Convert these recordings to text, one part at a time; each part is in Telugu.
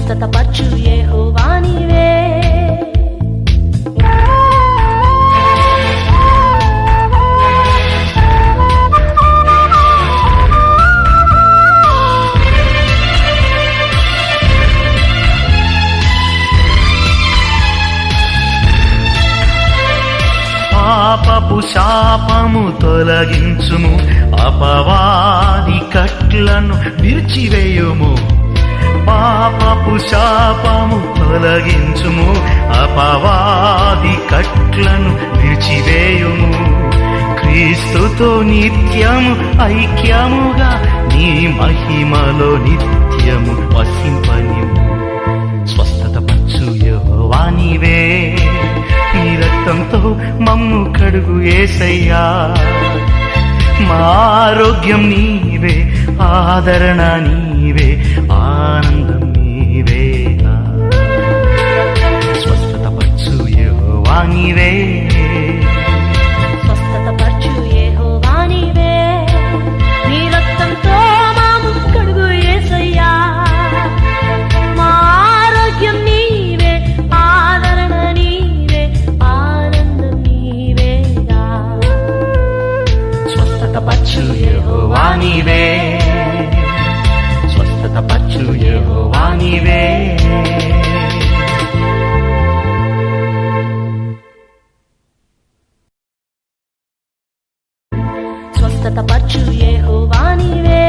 స్వస్థతపరచు యెహోవా నీవే. పాపపు శాపము తొలగించుము, అపవాది కట్లను విరిచివేయుము. పాపపు శాపము తొలగించుము, అపవాది కట్లను విరిచివేయుము. క్రీస్తుతో నిత్యము ఐక్యముగా నీ మహిమలో నిత్యము వసింపనిము. స్వస్థతపరచు యెహోవా నీవే, నీ రక్తంతో మమ్ము కడుగు యేసయ్యా. మా ఆరోగ్యం నీవే, ఆదరణ నీవే, ఆనందం నీవే. స్వస్థతపరచు యెహోవా నీవే, స్వస్థతపరచు యెహోవా నీవే. నీ రక్తంతో మాము కడుగు యేసయ్యా. మా ఆరోగ్యం నీవే, ఆదరణ నీవే, ఆనందం నీవేగా. స్వస్థతపరచు యెహోవా నీవే, స్వస్థతపరచు యెహోవా నీవే. స్వస్థతపరచు యెహోవా నీవే.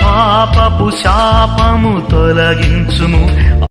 పాపపు శాపము తొలగించుము,